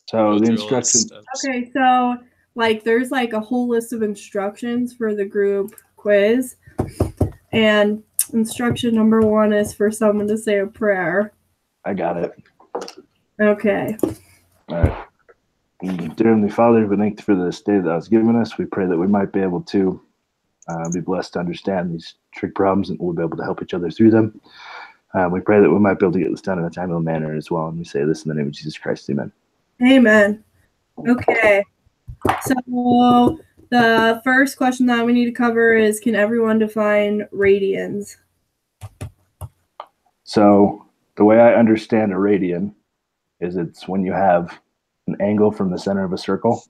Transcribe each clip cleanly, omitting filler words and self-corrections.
So go the through all the instructions. steps. Okay, so like there's like a whole list of instructions for the group quiz. And instruction number 1 is for someone to say a prayer. I got it. Okay. All right. Dear Heavenly Father, we thank you for this day that was given us. We pray that we might be able to be blessed to understand these trig problems and we'll be able to help each other through them. We pray that we might be able to get this done in a timely manner as well. And we say this in the name of Jesus Christ. Amen. Amen. Okay. So the first question that we need to cover is, can everyone define radians? So the way I understand a radian is it's when you have an angle from the center of a circle.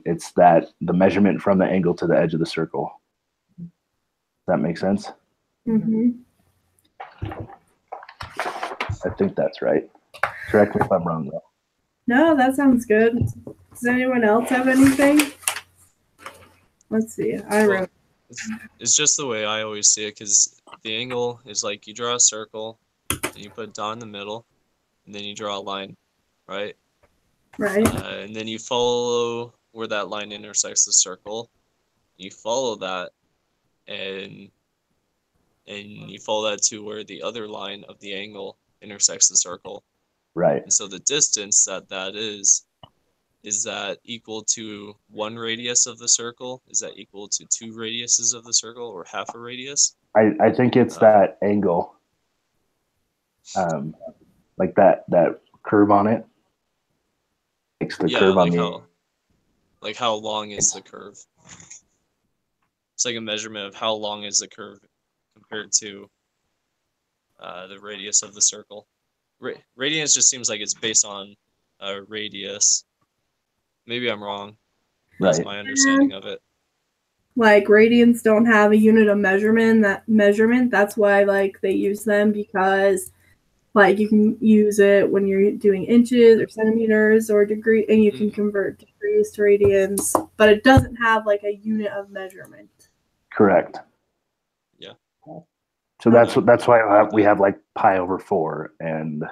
It's that the measurement from the angle to the edge of the circle. Does that make sense? Mm-hmm. I think that's right. Correct me if I'm wrong, though. No, that sounds good. Does anyone else have anything? Let's see. I wrote. It's just the way I always see it, because the angle is like you draw a circle, and you put a dot in the middle, and then you draw a line, right? Right. And then you follow where that line intersects the circle. You follow that, and you follow that to where the other line of the angle intersects the circle. Right. And so the distance that is that equal to 1 radius of the circle? Is that equal to 2 radiuses of the circle, or half a radius? I think it's that angle, like that curve on it. It's the curve on the. Like how long is the curve? It's like a measurement of how long is the curve compared to the radius of the circle. Radius just seems like it's based on a radius. Maybe I'm wrong. That's Right. my understanding of it. Like radians don't have a unit of measurement. That's why like they use them, because like you can use it when you're doing inches or centimeters or degree, and you can convert degrees to radians, but it doesn't have like a unit of measurement. Correct. Yeah. So that's why we have like pi over 4 and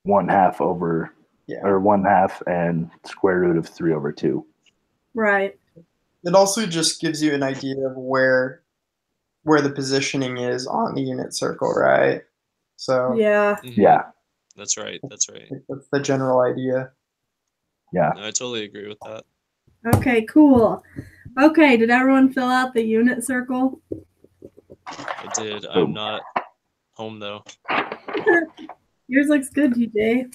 1/2 over, or 1/2 and square root of 3 over 2. Right. It also just gives you an idea of where the positioning is on the unit circle, right? So yeah. Yeah. That's right. That's right. That's the general idea. Yeah. No, I totally agree with that. Okay, cool. Okay, did everyone fill out the unit circle? I did. I'm not home though. Yours looks good, DJ.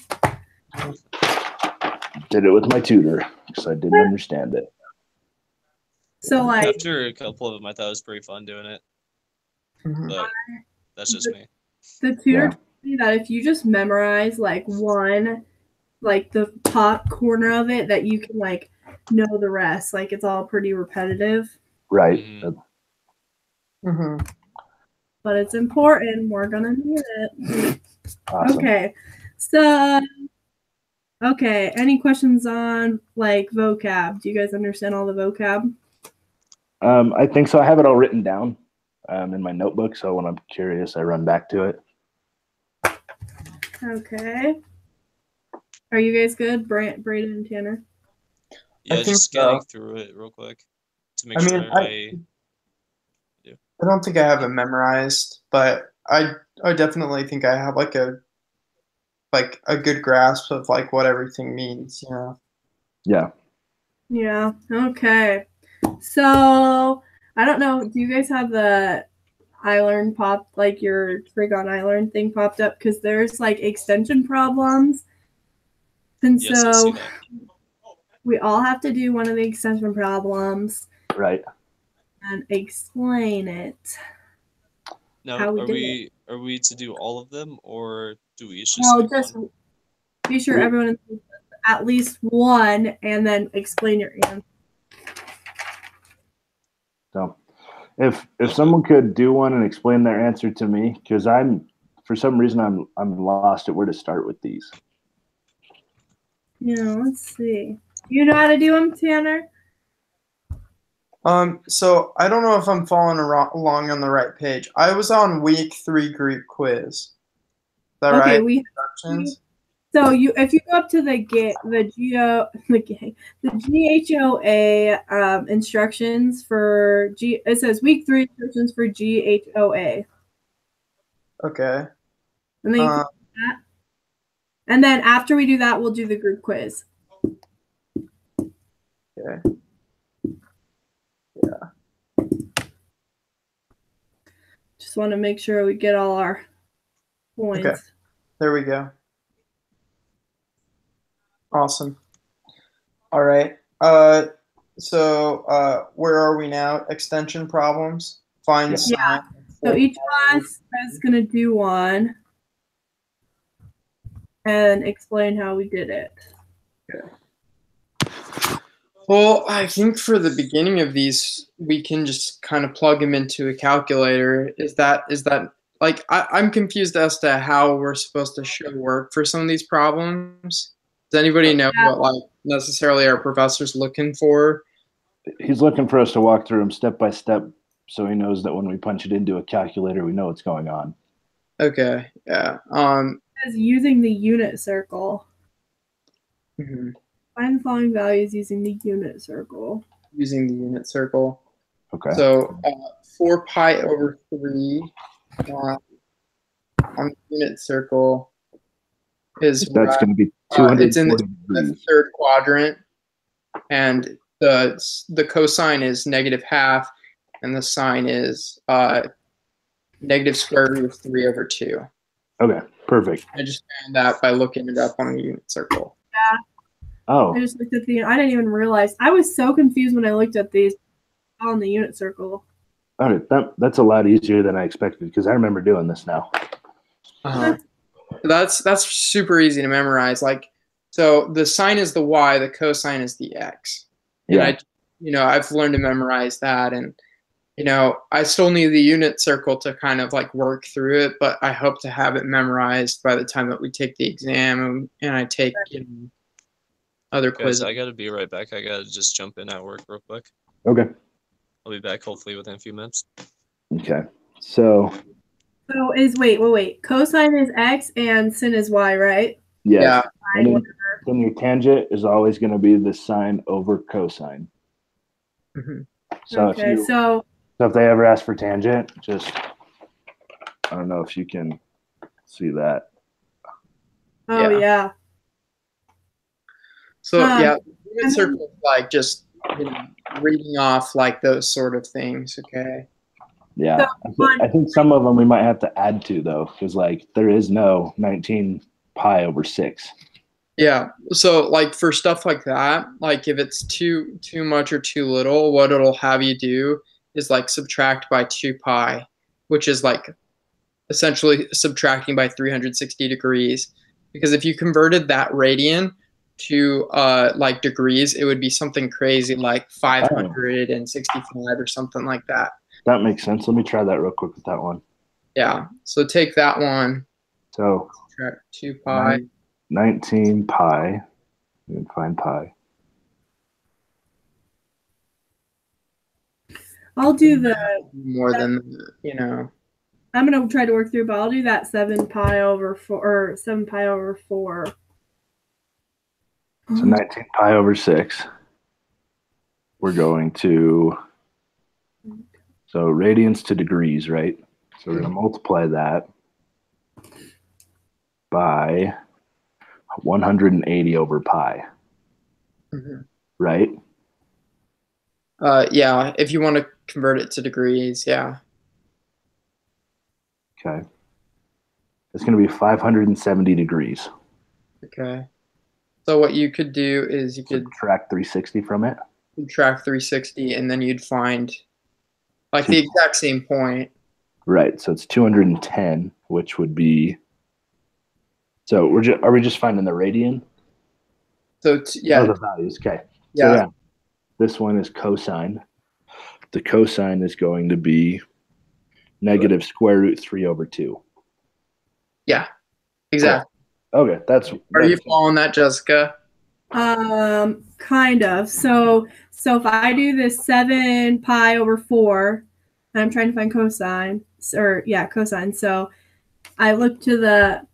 Did it with my tutor because I didn't understand it. So like after a couple of them, I thought it was pretty fun doing it. But that's just me. The tutor told me that if you just memorize like one, like the top corner of it, that you can like know the rest. Like it's all pretty repetitive. Right. But it's important. We're gonna need it. Awesome. Okay. So any questions on like vocab? Do you guys understand all the vocab? I think so. I have it all written down in my notebook, so when I'm curious, I run back to it. Okay. Are you guys good, Braden and Tanner? Yeah, just scanning through it real quick to make sure I don't think I have it memorized, but I definitely think I have like a good grasp of like what everything means, you know. Yeah. Yeah. Okay. So I don't know. Do you guys have the iLearn like your trig on iLearn thing popped up? Because there's like extension problems, and so we all have to do one of the extension problems. Right. And explain it. Now, are we to do all of them, or do we just just be sure everyone is at least one, and then explain your answer. So, if someone could do one and explain their answer to me, because for some reason I'm lost at where to start with these. Yeah, let's see. You know how to do them, Tanner? So I don't know if I'm following along on the right page. I was on week 3 Greek quiz. Is that right? So if you go up to the GHOA instructions for it says week 3 instructions for GHOA, Okay. and then you click that. And then after we do that, we'll do the group quiz. Okay. Yeah. Just want to make sure we get all our points. Okay. There we go. Awesome. All right. So where are we now? Extension problems. Find sign. Yeah. So each of us is going to do one and explain how we did it. Okay. Well, I think for the beginning of these, we can just kind of plug them into a calculator. Is that like I'm confused as to how we're supposed to show work for some of these problems. Does anybody know what like necessarily our professor's looking for? He's looking for us to walk through them step by step, so he knows that when we punch it into a calculator, we know what's going on. Okay. Yeah. It says using the unit circle. Mm-hmm. Find the following values using the unit circle. Using the unit circle. Okay. So 4 pi over 3 on the unit circle is that's going to be 240 it's in the third quadrant, and the cosine is -½ and the sine is negative square root of 3 over 2. Okay, perfect. I just found that by looking it up on the unit circle. Yeah. Oh. I just looked at I didn't even realize. I was so confused when I looked at these on the unit circle. All right, that's a lot easier than I expected because I remember doing this now. That's super easy to memorize. Like, so the sine is the y, the cosine is the x. And Yeah. I've learned to memorize that, and I still need the unit circle to kind of like work through it, but I hope to have it memorized by the time that we take the exam and I take other quizzes. I gotta be right back. I gotta just jump in at work real quick. Okay. I'll be back hopefully within a few minutes. Okay. So wait. Cosine is x and sin is y, right? Yes. Yeah. And then your tangent is always going to be the sine over cosine. Mm-hmm. So okay, so if they ever ask for tangent, just I don't know if you can see that. Oh yeah. So yeah, unit circle is like just reading off like those sort of things. Okay. Yeah, I think some of them we might have to add to though, because like there is no 19 pi over 6. Yeah. So like for stuff like that, like if it's too much or too little, what it'll have you do is like subtract by 2 pi, which is like essentially subtracting by 360 degrees. Because if you converted that radian to like degrees, it would be something crazy like 565 or something like that. That makes sense. Let me try that real quick with that one. Yeah. So take that one. So subtract 2 pi. 19 pi. You can find pi. I'll do the more than I'm gonna try to work through, but I'll do that 7 pi over 4 or 7 pi over 4. So 19 pi over 6. We're going to radians to degrees, right? So we're going to multiply that by 180 over pi, right? Yeah, if you want to convert it to degrees, yeah. Okay. It's going to be 570 degrees. Okay. So what you could do is you could subtract 360 from it. Subtract 360, and then you'd find like the exact same point. Right. So it's 210, which would be. So are we just finding the radian? So yeah. Oh, the values. Okay. Yeah. So yeah, this one is cosine. The cosine is going to be negative square root 3 over 2. Yeah. Exactly. Cool. Okay. Are you following that, Jessica? Kind of. So if I do this 7 pi over 4, and I'm trying to find cosine, cosine. So I look to the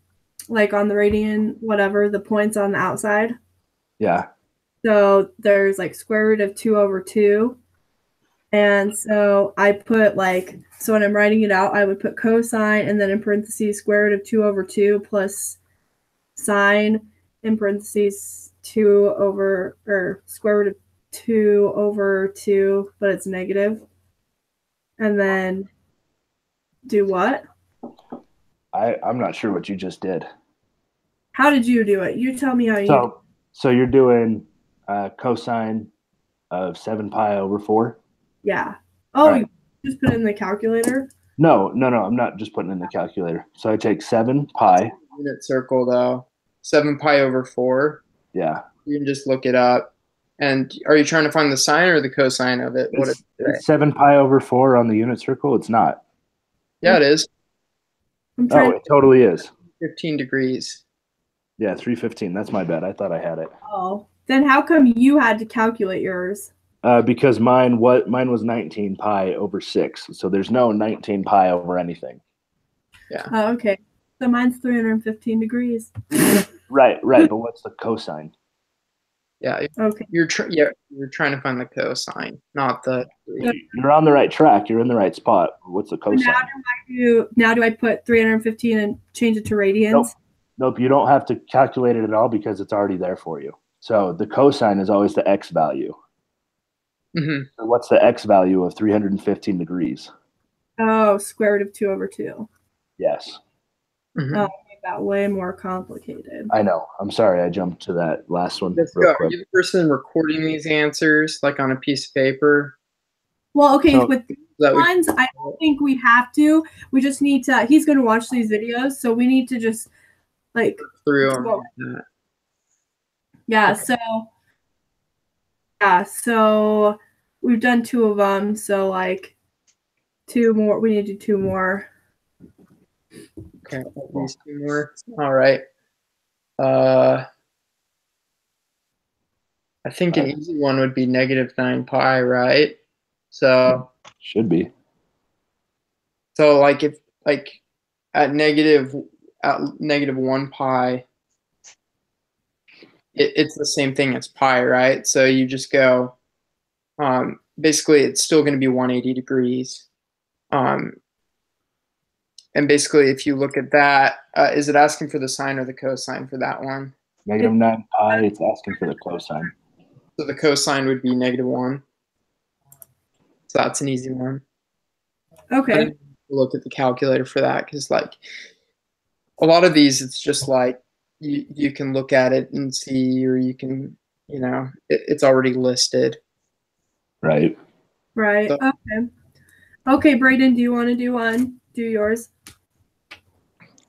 like on the radian, whatever, the points on the outside. Yeah. So there's like square root of 2 over 2. And so I put like, so when I'm writing it out, I would put cosine and then in parentheses square root of 2 over 2 plus sine in parentheses 2 over, or square root of 2 over 2, but it's negative. And then do what? I'm not sure what you just did. How did you do it? You tell me how you. So you're doing cosine of 7 pi over 4? Yeah. Oh, Right. you just put it in the calculator? No. I'm not just putting it in the calculator. So I take 7 pi. Unit circle though. 7 pi over 4. Yeah. You can just look it up. And are you trying to find the sine or the cosine of it? What It's 7 pi over 4 on the unit circle. It's not. Yeah, it is. I'm trying. Oh, it totally is. 15 degrees. Yeah, 315. That's my bad. I thought I had it. Oh, then how come you had to calculate yours? Because mine was 19 pi over 6. So there's no 19 pi over anything. Oh, okay. So mine's 315 degrees. Right. But what's the cosine? Yeah, Okay. you're trying to find the cosine, not the. You're on the right track. You're in the right spot. What's the cosine? Now do I put 315 and change it to radians? Nope. You don't have to calculate it at all because it's already there for you. So the cosine is always the x value. Mm-hmm. So what's the x value of 315 degrees? Oh, square root of 2 over 2. Yes. Mm-hmm. Oh, I made that way more complicated. I know. I'm sorry. I jumped to that last one Let's real go. Are quick. you the person recording these answers like on a piece of paper? Well, okay, So- with That we, ones, I don't think we have to. We just need to. He's going to watch these videos, so we need to just like through them. Well, yeah. So we've done 2 of them. So like 2 more. We need to do 2 more. Okay, these 2 more. All right. I think an easy one would be negative 9 pi, right? So Should be. like if like at negative 1 pi, it's the same thing as pi, right? So you just go, basically it's still going to be 180 degrees. And basically if you look at that, is it asking for the sine or the cosine for that one? Negative 9 pi. It's asking for the cosine. So the cosine would be -1. So that's an easy one. Okay. Look at the calculator for that because like a lot of these it's just like you can look at it and see, or you can, it's already listed. Right. Right. So- Okay. Okay, Brayden, do you want to do one? Do yours.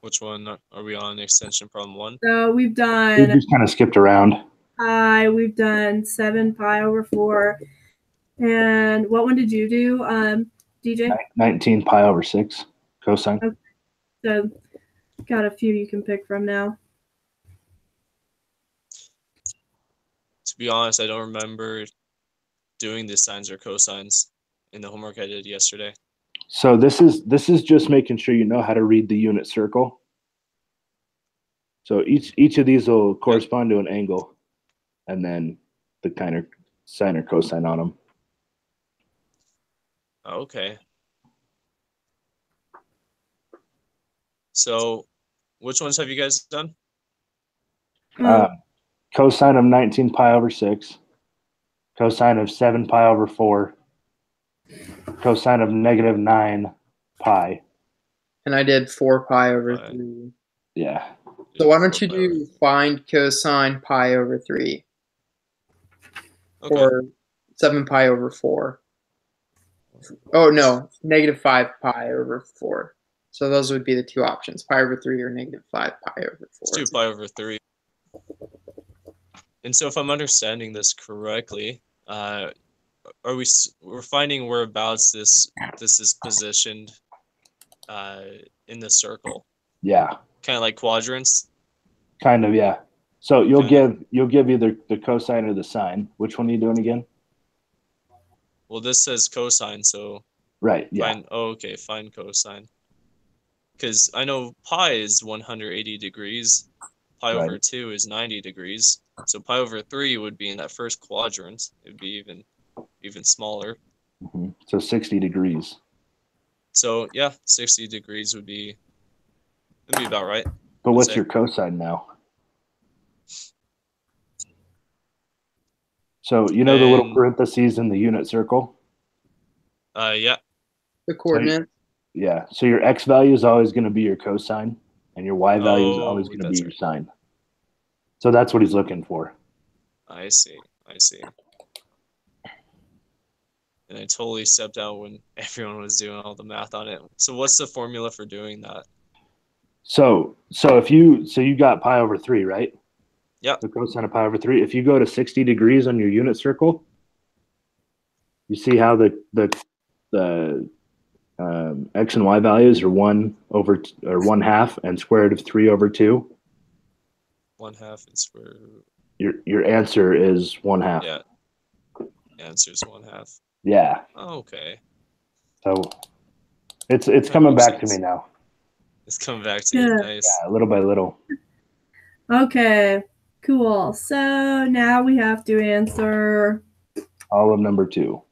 Which one are we on? Extension problem 1? So we've We done just kind of skipped around. pi. We've done 7 pi over 4. And what one did you do, DJ? 19 pi over 6 cosine. Okay. So got a few you can pick from now. To be honest, I don't remember doing the sines or cosines in the homework I did yesterday. So this is just making sure you know how to read the unit circle. So each of these will correspond to an angle, and then the kind of sine or cosine on them. Okay. So, which ones have you guys done? Cosine of 19 pi over 6, cosine of 7 pi over 4, cosine of negative 9 pi. And I did 4 pi over Pi. 3. Yeah. So why don't you do find cosine pi over 3 Okay. or 7 pi over 4? Oh no, negative 5 pi over 4. So those would be the 2 options: pi over 3 or negative 5 pi over 4. Let's do pi over 3. And so, if I'm understanding this correctly, we're finding whereabouts this is positioned in the circle, Yeah. kind of like quadrants. Kind of, yeah. So you'll Okay. give either the cosine or the sine. Which one are you doing again? Well, this says cosine, so Right. Yeah. find. Oh, okay, find cosine. because I know pi is 180 degrees, pi over Right. 2 is 90 degrees, so pi over 3 would be in that first quadrant. It would be even smaller. So 60 degrees. So yeah, 60 degrees would be about right. But I'd what's say. your cosine now? So you know the little And- parentheses in the unit circle? Yeah. The coordinate. Yeah. So your x value is always going to be your cosine, and your y value is always Oh, going to be that's your right. sine. So that's what he's looking for. I see. And I totally stepped out when everyone was doing all the math on it. So what's the formula for doing that? So if you got pi over 3, right? Yep. The cosine of pi over 3. If you go to 60 degrees on your unit circle, you see how the x and y values are 1/2 and square root of 3 over 2. 1/2 and square root. Your answer is 1/2. Yeah. Answer's 1/2. Yeah. Oh, okay. So it's That coming makes back to sense. me now. It's coming back to you. Yeah. Nice. Yeah, little by little. Okay, cool. So now we have to answer All of number 2.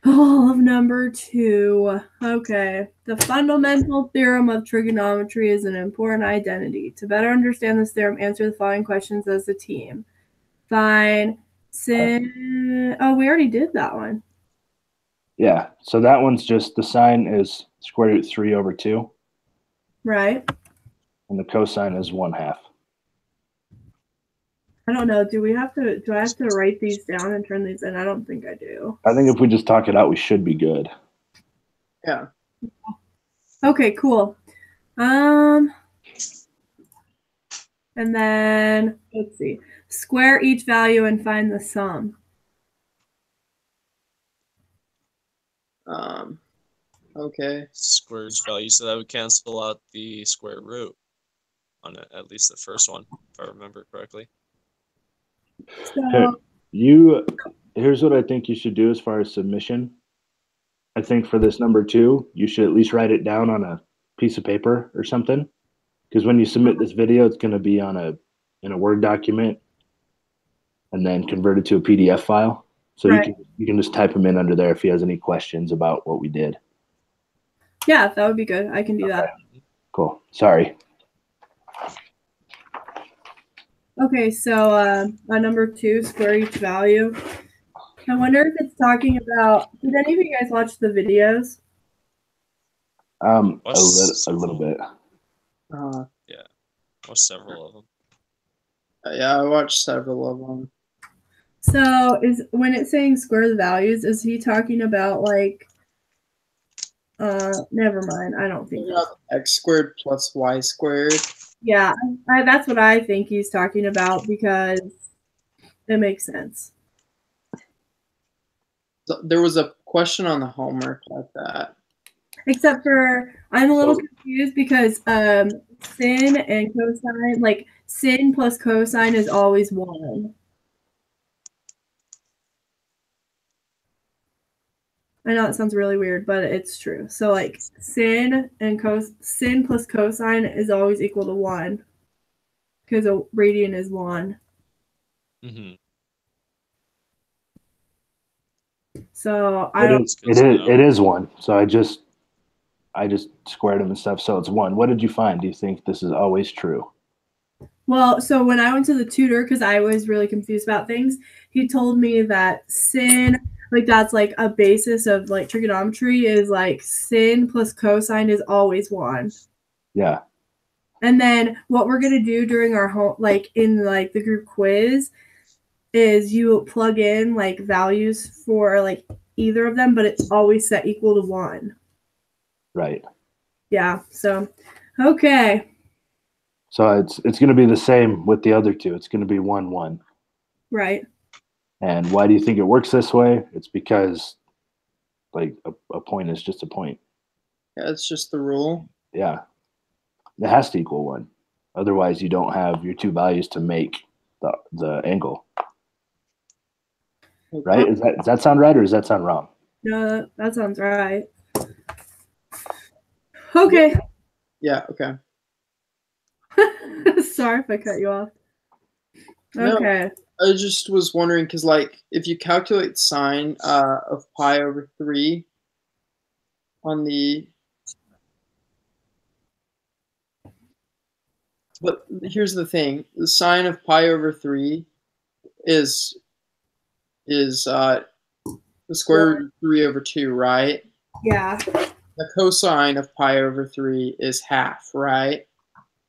all of number 2. Okay. The fundamental theorem of trigonometry is an important identity. To better understand this theorem, answer the following questions as a team. Fine. Oh, we already did that one. Yeah. So that one's just the sine is square root 3 over 2, Right? and the cosine is 1/2. I don't know. Do I have to write these down and turn these in? I don't think I do. I think if we just talk it out, we should be good. Yeah. Okay, cool. And then let's see. Square each value and find the sum. Okay. Square each value, so that would cancel out the square root on it, at least the first one, if I remember correctly. So Here's what I think you should do as far as submission. I think for this number 2, you should at least write it down on a piece of paper or something, because when you submit this video, it's going to be in a Word document and then convert it to a PDF file. So Right. you can just type them in under there if he has any questions about what we did. yeah, that would be good. I can do that. Cool. Sorry. Okay, so on number 2, square each value. I wonder if it's talking about. Did any of you guys watch the videos? A What's little bit. Or several of them. Yeah, I watched several of them. So when it's saying square the values, is he talking about like? Never mind. I don't think. X squared plus y squared. Yeah, that's what I think he's talking about because it makes sense. So there was a question on the homework like that. Except for I'm a little confused because sin and cosine, like sin plus cosine is always 1. I know it sounds really weird, but it's true. So like sin plus cosine is always equal to 1 because a radian is 1. Mm-hmm. So It is 1. So I just squared them and stuff. So it's 1. What did you find? Do you think this is always true? Well, so when I went to the tutor, because I was really confused about things, he told me that sin, like that's like a basis of like trigonometry, is like sin plus cosine is always 1. Yeah. And then what we're gonna do during our home, like in like the group quiz, is you plug in like values for like either of them, but it's always set equal to 1. Right. Yeah. So, okay. So it's going to be the same with the other 2. It's going to be 1, 1. Right. And why do you think it works this way? It's because like a point is just a point. Yeah, it's just the rule. Yeah. It has to equal 1. Otherwise, you don't have your 2 values to make the angle. Right? Does that sound right or does that sound wrong? No, that sounds right. Okay. Yeah, okay. Sorry if I cut you off. No. Okay. I just was wondering because, like, if you calculate sine of pi over 3 on the, but here's the thing: the sine of pi over 3 is the square root of 3 over 2, right? Yeah. The cosine of pi over 3 is half, right?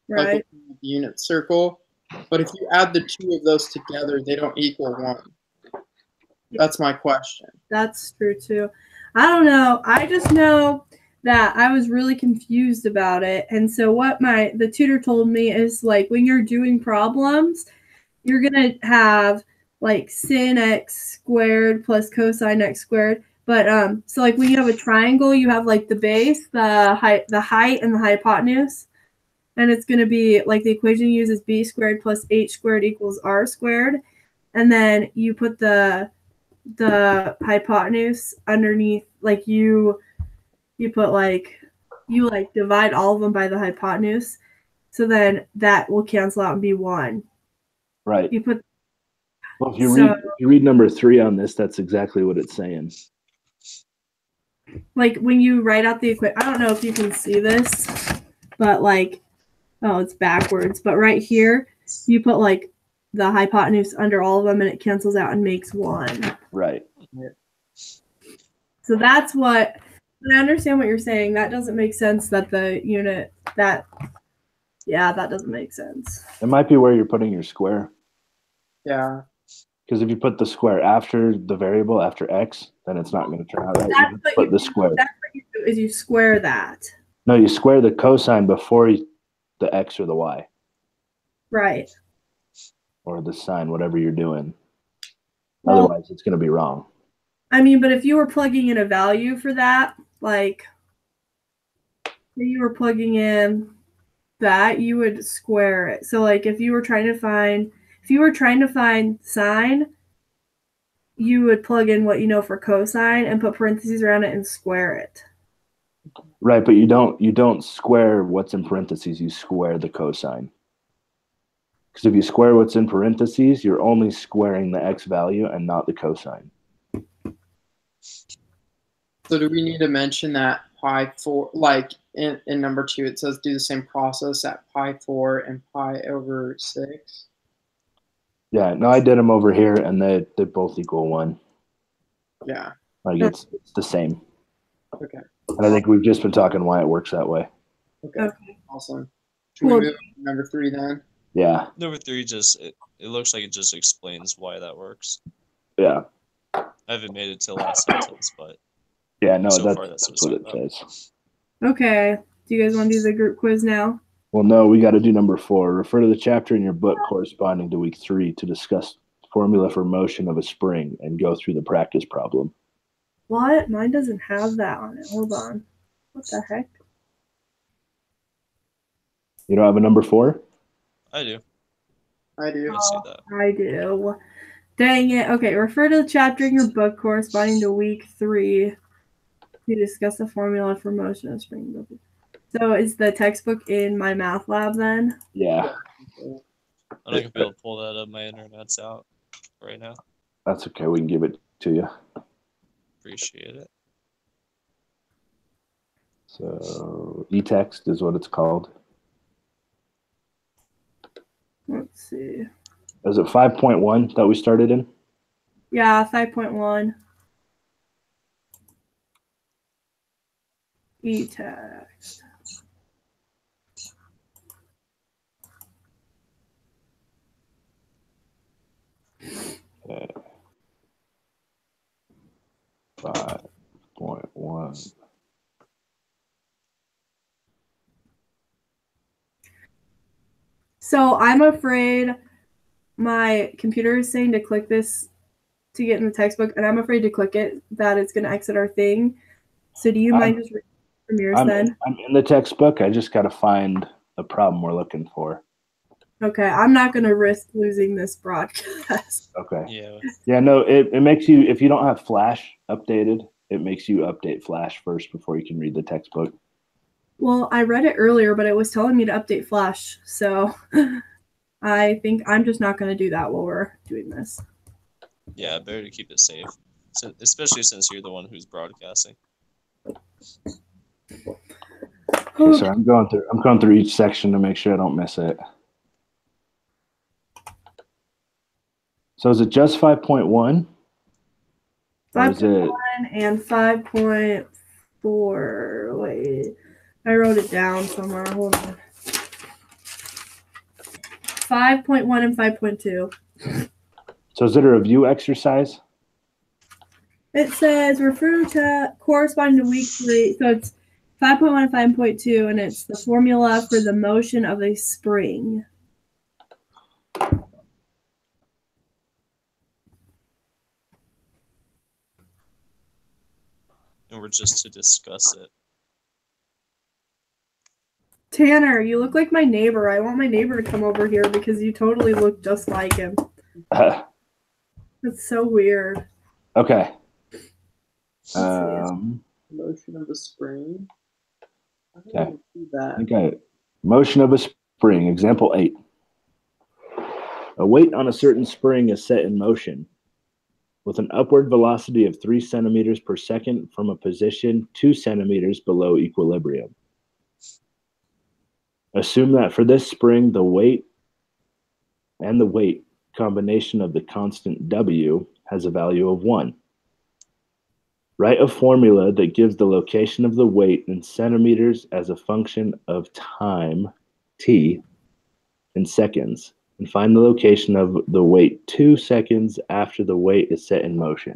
Like Right. the unit circle. But if you add the two of those together, they don't equal 1. That's my question. That's true too. I don't know. I just know that I was really confused about it. And so what the tutor told me is like when you're doing problems, you're going to have like sin x squared plus cosine x squared. But so like when you have a triangle, you have like the base, the height and the hypotenuse. And it's going to be like the equation you use is b squared plus h squared equals r squared. And then you put the hypotenuse underneath, like you put like you like divide all of them by the hypotenuse, so then that will cancel out and be 1. Right. You put Well, if you read number 3 on this, that's exactly what it's saying. like when you write out the equation. I don't know if you can see this, but like, oh, it's backwards. But right here, you put like the hypotenuse under all of them, and it cancels out and makes 1. Right. So that's what. I understand what you're saying. That doesn't make sense. That the unit that doesn't make sense. It might be where you're putting your square. Yeah. Because if you put the square after the variable, after x, then it's not going to turn out right. That's You what put the square. That's what you do is you square that. No, you square the cosine before the x or the y. Right. Or the sine, whatever you're doing. Well, Otherwise, it's going to be wrong. I mean, but if you were plugging in a value for that, like you were plugging in that, you would square it. So like if you were trying to find sine, you would plug in what you know for cosine and put parentheses around it and square it. Right, but you don't square what's in parentheses, you square the cosine. Because if you square what's in parentheses, you're only squaring the x value and not the cosine. So do we need to mention that pi 4, like in number 2, it says do the same process at pi 4 and pi over 6? Yeah, no, I did them over here, and they both equal 1. Yeah. Like it's the same. Okay. And I think we've just been talking why it works that way. Okay. Awesome. Should we move to number 3 then? Yeah. Number 3 just it looks like it just explains why that works. Yeah. I haven't made it to the last sentence, but yeah, no, so that's far that's what it about. says. Okay. Do you guys want to do the group quiz now? Well, no, we got to do number 4. Refer to the chapter in your book corresponding to week 3 to discuss formula for motion of a spring and go through the practice problem. What? Mine doesn't have that on it. Hold on. What the heck? You don't have a number 4? I do. I do. I see that. I do. Dang it. Okay, refer to the chapter in your book corresponding to week 3 to discuss the formula for motion of spring. So is the textbook in my math lab then? Yeah. I'm not gonna be able to pull that up. My internet's out right now. That's okay. We can give it to you. Appreciate it. So e-text is what it's called. Let's see. Is it 5.1 that we started in? Yeah, 5.1. E-text. Okay. 5.1. So I'm afraid my computer is saying to click this to get in the textbook, and I'm afraid to click it, that it's going to exit our thing. So do you mind just reading from yours then? I'm in the textbook. I just got to find the problem we're looking for. Okay, I'm not going to risk losing this broadcast. Okay. Yeah. Yeah, no, it makes you, if you don't have Flash updated, it makes you update Flash first before you can read the textbook. Well, I read it earlier, but it was telling me to update Flash, so I think I'm just not going to do that while we're doing this. Yeah, better to keep it safe, especially since you're the one who's broadcasting. Okay, so I'm going through each section to make sure I don't miss it. So is it just 5.1? Or is it 5.1 and 5.4. Wait, I wrote it down somewhere. Hold on. 5.1 and 5.2. so is it a review exercise? It says refer to corresponding to week 3. So it's 5.1 and 5.2, and it's the formula for the motion of a spring. And we're just to discuss it. Tanner, you look like my neighbor. I want my neighbor to come over here because you totally look just like him. That's so weird. Okay. Motion of a spring. I Okay. don't see that. Okay. Motion of a spring. Example 8. A weight on a certain spring is set in motion with an upward velocity of 3 centimeters per second from a position 2 centimeters below equilibrium. Assume that for this spring, the weight combination of the constant W has a value of 1. Write a formula that gives the location of the weight in centimeters as a function of time, t, in seconds, and find the location of the weight 2 seconds after the weight is set in motion.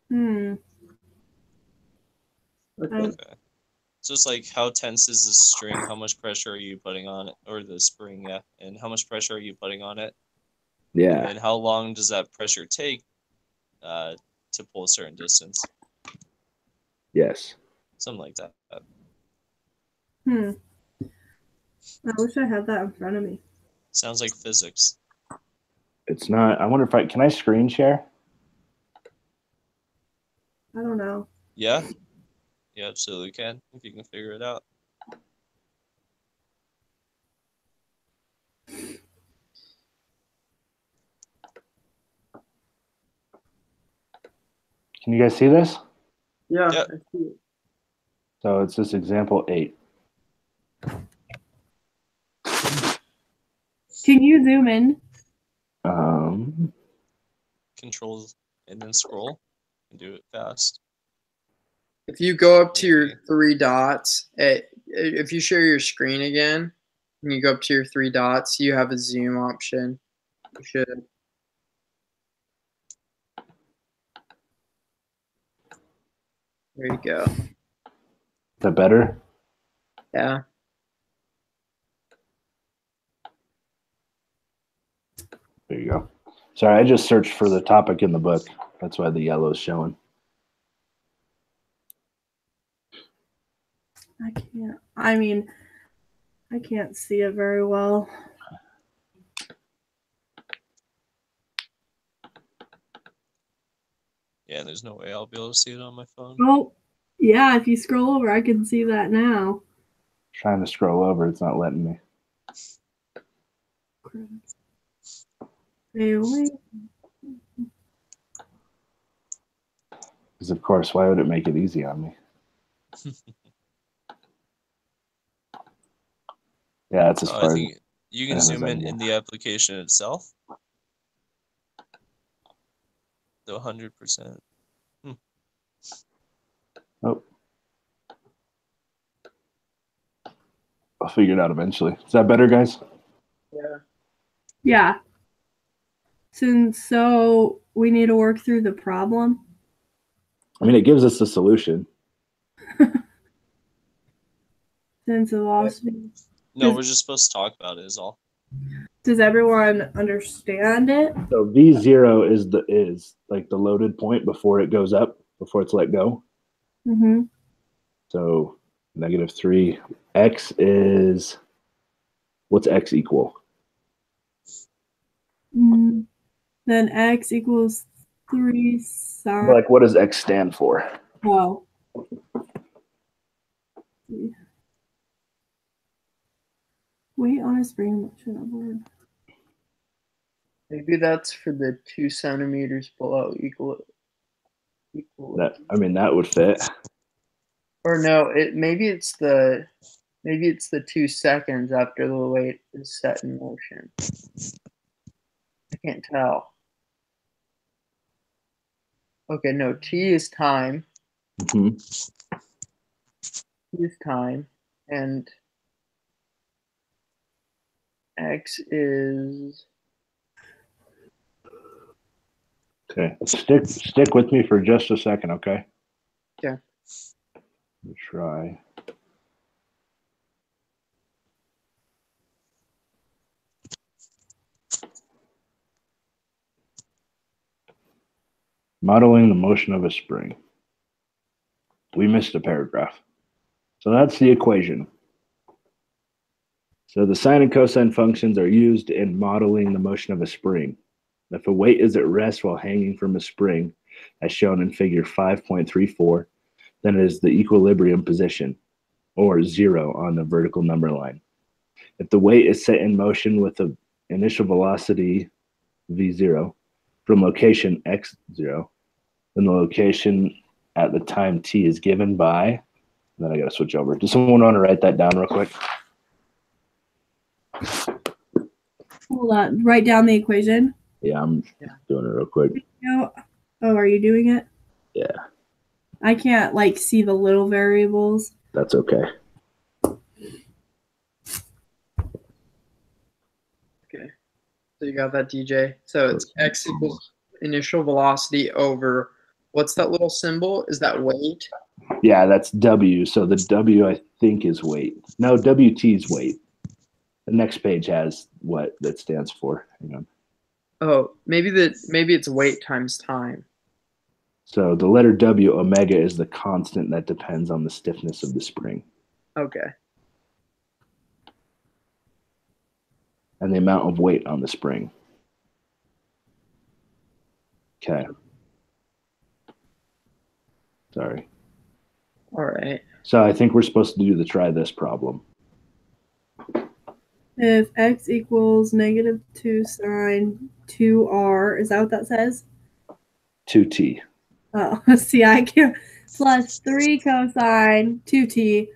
Hmm. Okay. So it's like, how tense is the string? How much pressure are you putting on it? Or the spring, yeah. And how much pressure are you putting on it? Yeah. And how long does that pressure take to pull a certain distance? Yes. Something like that. I wish I had that in front of me. Sounds like physics. It's not. I wonder if can I screen share? I don't know. Yeah? You absolutely can, if you can figure it out. Can you guys see this? Yeah, Yep. I see it. So it's this example 8. Can you zoom in? Control and then scroll and do it fast. If you go up to your Maybe. 3 dots, if you share your screen again, and you go up to your 3 dots, you have a zoom option. You should. There you go. Is that better? Yeah. There you go. Sorry, I just searched for the topic in the book. That's why the yellow is showing. I can't see it very well. Yeah, there's no way I'll be able to see it on my phone. Oh, yeah, if you scroll over, I can see that now. Trying to scroll over, it's not letting me. Really? Because of course, why would it make it easy on me? Yeah, that's as I far as think you can zoom in the application itself. The 100%. Oh. I'll figure it out eventually. Is that better, guys? Yeah. Yeah. So we need to work through the problem. I mean, it gives us the solution. Since velocity. No, we're just supposed to talk about it is all. Does everyone understand it? So V0 is like the loaded point before it goes up, before it's let go. Mm-hmm. So -3. X is, what's X equal? Then X equals 3 sine. Like, what does X stand for? Oh, Weight on a spring motion upward. Maybe that's for the 2 centimeters below equal. That would fit. Or no, maybe it's the 2 seconds after the weight is set in motion. I can't tell. Okay, no, T is time. Mm-hmm. T is time, and X is. Okay, stick with me for just a second, okay? Yeah. We'll try. Modeling the motion of a spring. We missed a paragraph. So that's the equation. So the sine and cosine functions are used in modeling the motion of a spring. If a weight is at rest while hanging from a spring, as shown in figure 5.34, then it is the equilibrium position, or 0 on the vertical number line. If the weight is set in motion with the initial velocity v0 from location x0, then the location at the time t is given by, then I got to switch over. Does someone want to write that down real quick? Hold on. Write down the equation. Yeah, I'm doing it real quick. Oh, are you doing it? Yeah. I can't like see the little variables. That's okay. Okay. So you got that, DJ. So it's x equals initial velocity over, what's that little symbol? Is that weight? Yeah, that's W. So the W I think is weight. No, WT is weight. The next page has what that stands for. Hang on. Oh, maybe it's weight times time. So the letter W, omega, is the constant that depends on the stiffness of the spring. Okay. And the amount of weight on the spring. Okay. Sorry. All right. So I think we're supposed to do the try this problem. If x equals -2 sine 2r, is that what that says? 2t. Oh, see, I can't. Plus 3 cosine 2t.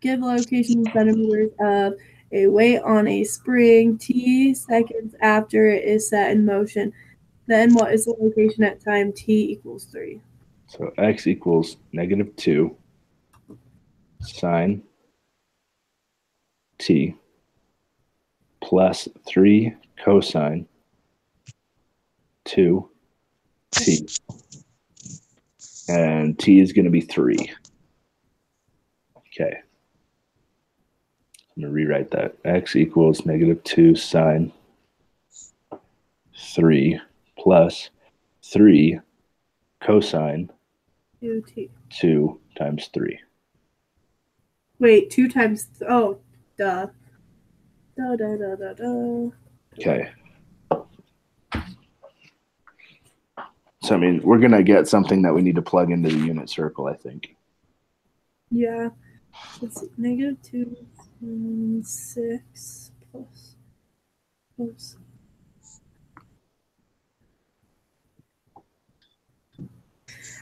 Give location in centimeters of a weight on a spring t seconds after it is set in motion. Then what is the location at time t equals 3? So x equals -2 sine t plus 3 cosine 2t. And t is going to be 3. Okay. I'm going to rewrite that. X equals -2 sine 3 plus 3 cosine 2t. 2 times 3. Wait, 2 times. Oh, duh. Duh. Okay. So, I mean, we're going to get something that we need to plug into the unit circle, I think. Yeah. Let's see. -2 and 6 plus. Oops.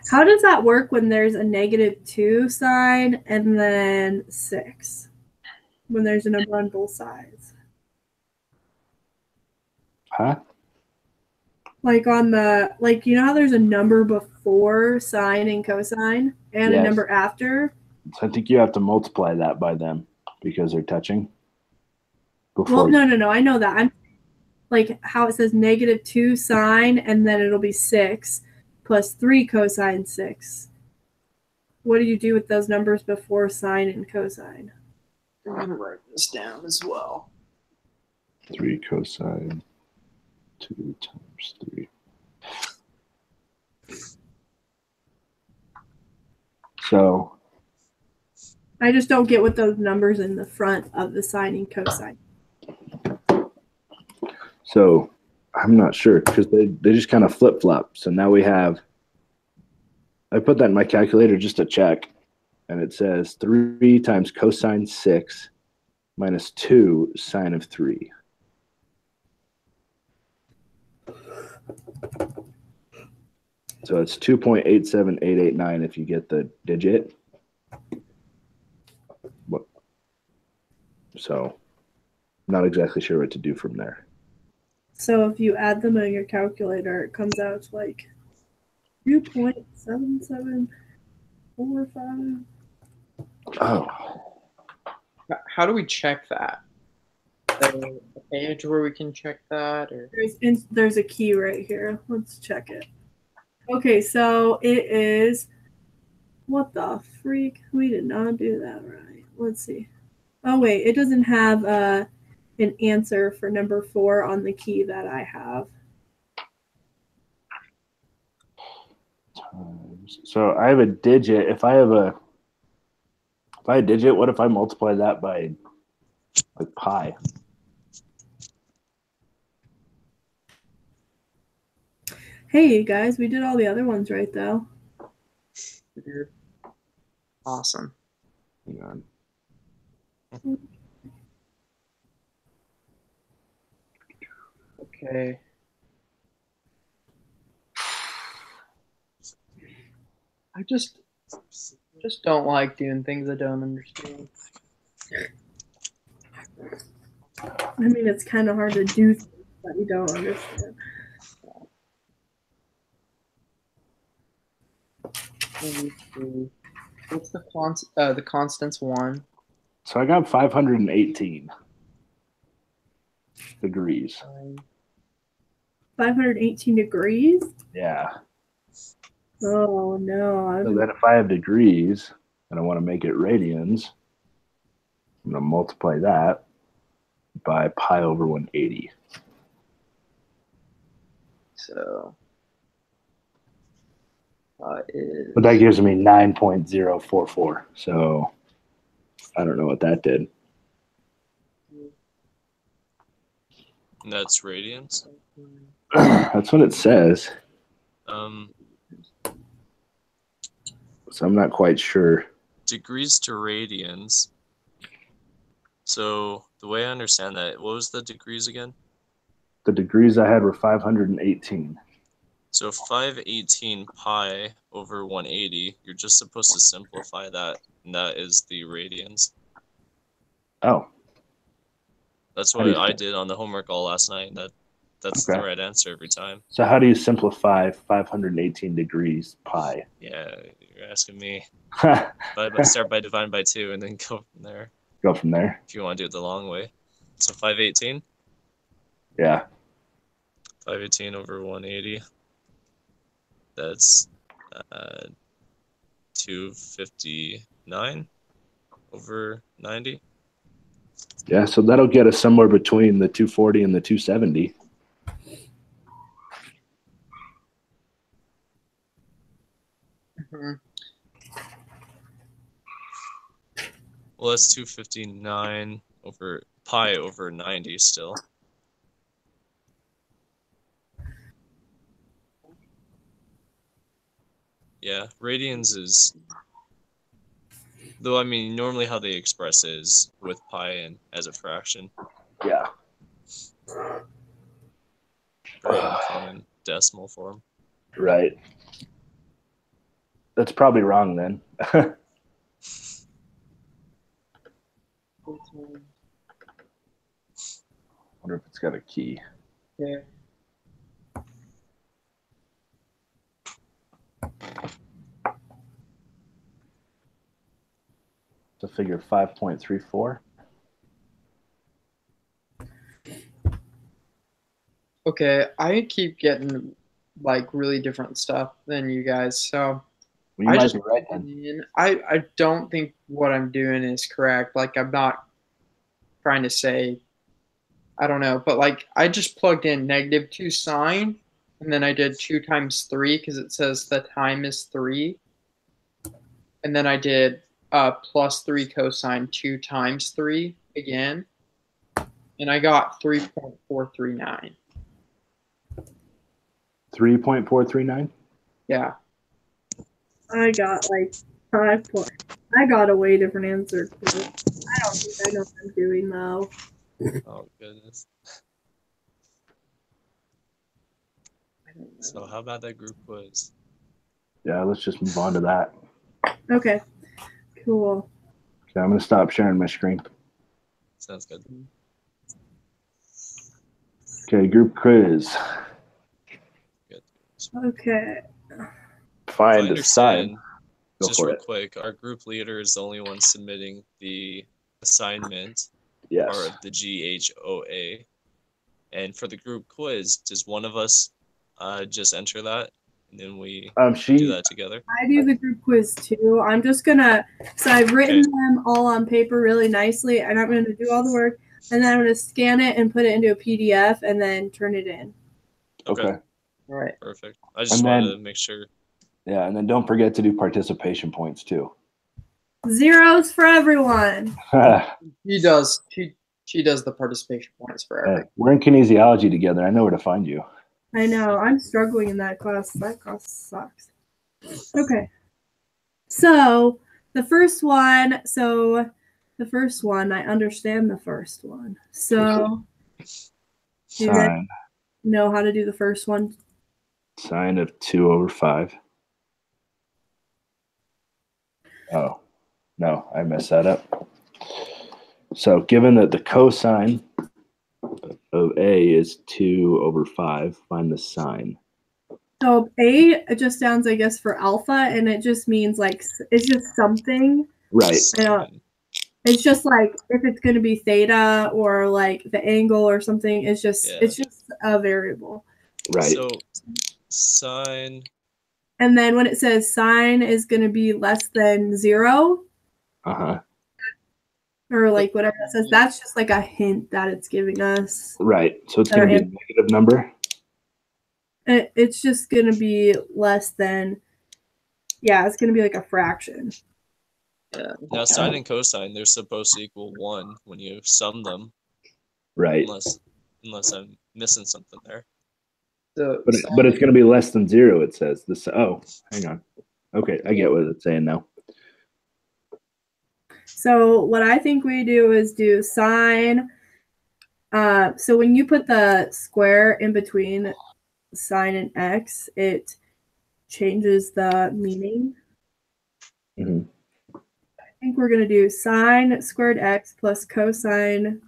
How does that work when there's a -2 sign and then 6? When there's a number on both sides? Huh? Like on the, like, you know how there's a number before sine and cosine and a Yes. number after? So I think you have to multiply that by them because they're touching. Well, no. I know that. I'm like how it says -2 sine and then it'll be 6 plus 3 cosine 6. What do you do with those numbers before sine and cosine? I'm going to write this down as well. 3 cosine 2 times 3. So I just don't get what those numbers in the front of the sine and cosine. So I'm not sure because they just kind of flip flop. So now we have, I put that in my calculator just to check. and it says 3 times cosine 6 minus 2 sine of 3. So it's 2.87889 if you get the digit. So not exactly sure what to do from there. So if you add them in your calculator, it comes out to like 2.7745. Oh, How do we check that? The page where we can check that, or There's a key right here. Let's check it. Okay, so it is. What the freak? We did not do that right. Let's see. Oh wait, it doesn't have an answer for number 4 on the key that I have. so I have a digit. If I have a digit, what if I multiply that by like pi? Hey guys, we did all the other ones right though. awesome. Hang on. Okay. I just don't like doing things I don't understand. I mean, it's kind of hard to do things that you don't understand. What's the constants 1? So I got 518 degrees. 518 degrees? Yeah. Oh no. So then if I have degrees and I want to make it radians, I'm going to multiply that by pi over 180. So is But that gives me 9.044. So I don't know what that did. And that's radians. That's what it says. So I'm not quite sure. Degrees to radians. So the way I understand that, what was the degrees again? The degrees I had were 518. So 518 pi over 180, you're just supposed to simplify that, and that is the radians. Oh, That's How do what you I think? did on the homework all last night. That's Okay. the right answer every time. so how do you simplify 518 degrees pi? Yeah, you're asking me. Go But start by dividing by 2 and then go from there from there. if you want to do it the long way. So 518? Yeah. 518 over 180. That's 259 over 90. Yeah. So that'll get us somewhere between the 240 and the 270. Mhm. Well, that's 259 over pi over 90 still. Yeah, radians is, though I mean normally how they express is with pi and as a fraction, Yeah. very common decimal form. Right. That's probably wrong then. Wonder if it's got a key. Yeah. So figure 5.34. Okay, I keep getting like really different stuff than you guys, so Well, you I might just be right then. I don't think what I'm doing is correct. Like I'm not trying to say I don't know, but like I just plugged in -2 sine, and then I did 2 times 3 because it says the time is 3, and then I did +3 cosine 2 times 3 again, and I got 3.439. 3.439. I Yeah. got like 5 plus. I got a way different answer. Too. I don't think I know what I'm doing though. Oh goodness. I don't know. So how about that group quiz? Yeah, let's just move on to that. Okay. Cool. Okay, I'm gonna stop sharing my screen. Sounds good. Okay, group quiz. Okay. If I Find a sign. understand, Go just for real it. quick, our group leader is the only one submitting the assignment Yes. part of the GHOA. And for the group quiz, does one of us just enter that and then we do She. that together? I do the group quiz too. I'm just gonna, so I've written them all on paper really nicely, and I'm gonna do all the work, and then I'm gonna scan it and put it into a PDF and then turn it in. Okay. All right. Perfect. I just And wanted then- to make sure. Yeah, and then don't forget to do participation points too. Zeros for everyone. She does. She does the participation points for Hey, everything. we're in kinesiology together. I know where to find you. I know. I'm struggling in that class. That class sucks. Okay. So the first one, I understand the first one. So you guys Sine. know how to do the first one? Sine of 2/5. Oh, no, I messed that up. So given that the cosine of A is 2/5, find the sine. So A, it just sounds, I guess, for alpha, and it just means like it's just something. Right. I don't. It's just like if it's going to be theta or like the angle or something. It's just a variable. Right. So sine. And then when it says sine is going to be less than 0, Uh-huh. or like whatever it says, that's just like a hint that it's giving us. Right. So it's going to be a negative number. It's just going to be less than, it's going to be like a fraction. Yeah. Now sine and cosine, they're supposed to equal 1 when you sum them. Right. Unless I'm missing something there. The But it's going to be less than 0, it says. Hang on. Okay, I get what it's saying now. So what I think we do is do sine. So when you put the square in between sine and x, it changes the meaning. Mhm. I think we're going to do sine squared x plus cosine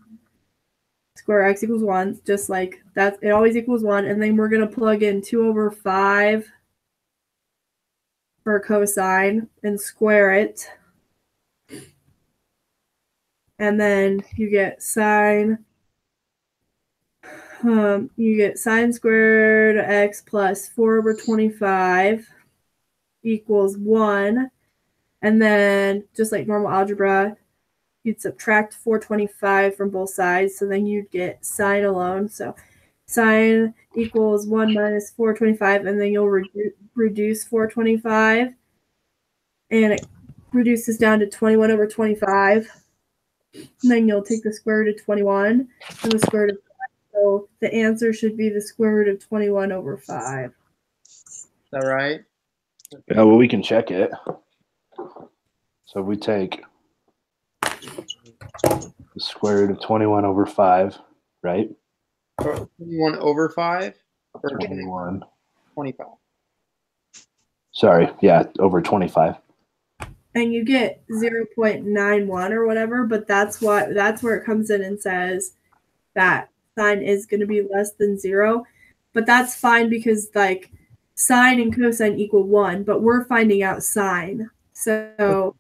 square x equals 1, just like that. It always equals 1. And then we're going to plug in 2/5 for cosine and square it. And then you get sine squared x plus 4/25 equals 1. And then just like normal algebra, you'd subtract 425 from both sides. So then you'd get sine alone. So sine equals 1 minus 425, and then you'll reduce 425. And it reduces down to 21/25. And then you'll take the square root of 21 and the square root of 5. So the answer should be the square root of 21/5. Is that right? Yeah, well, we can check it. So we take the square root of 21/5, right? 21/5 or 21. 25. Sorry, yeah, over 25. And you get 0.91 or whatever, but that's where it comes in and says that sine is going to be less than 0. But that's fine because like sine and cosine equal 1, but we're finding out sine. So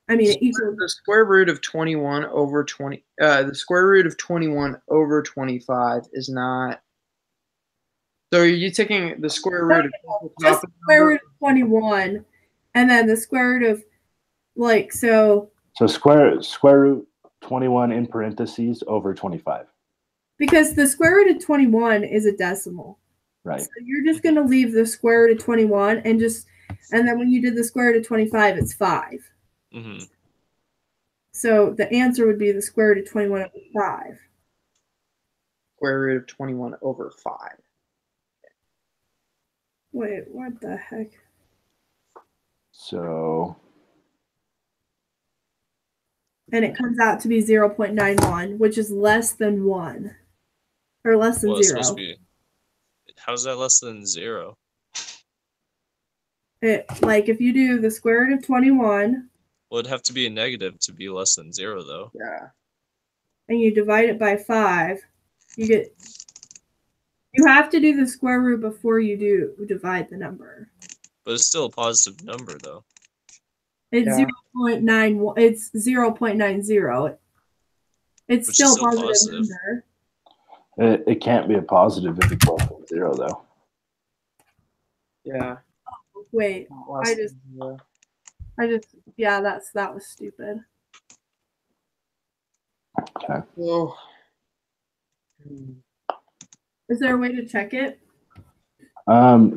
I mean it equals The square root of 21 over 20 the square root of 21 over 25 is not. So are you taking the square root of the just top square number? root of 21 and then the square root of like so square root 21 in parentheses over 25. because the square root of 21 is a decimal. Right. So you're just going to leave the square root of 21 and then when you did the square root of 25, it's 5. Mm-hmm. So the answer would be the square root of 21/5. Square root of 21/5. Wait, what the heck? So and it comes out to be 0.91, which is less than 1 or less than Well, it's 0. supposed to be. How's that less than 0? Like if you do the square root of 21 Well, it'd have to be a negative to be less than 0, though. Yeah. and you divide it by 5, you have to do the square root before you divide the number. But it's still a positive number, though. It's Yeah. 0.91. It's 0.90. It's Which is still a still positive positive. number. It can't be a positive if it's less than 0, though. Yeah. Wait, Less I than just- zero. yeah, that was stupid. Okay. Oh. Is there a way to check it?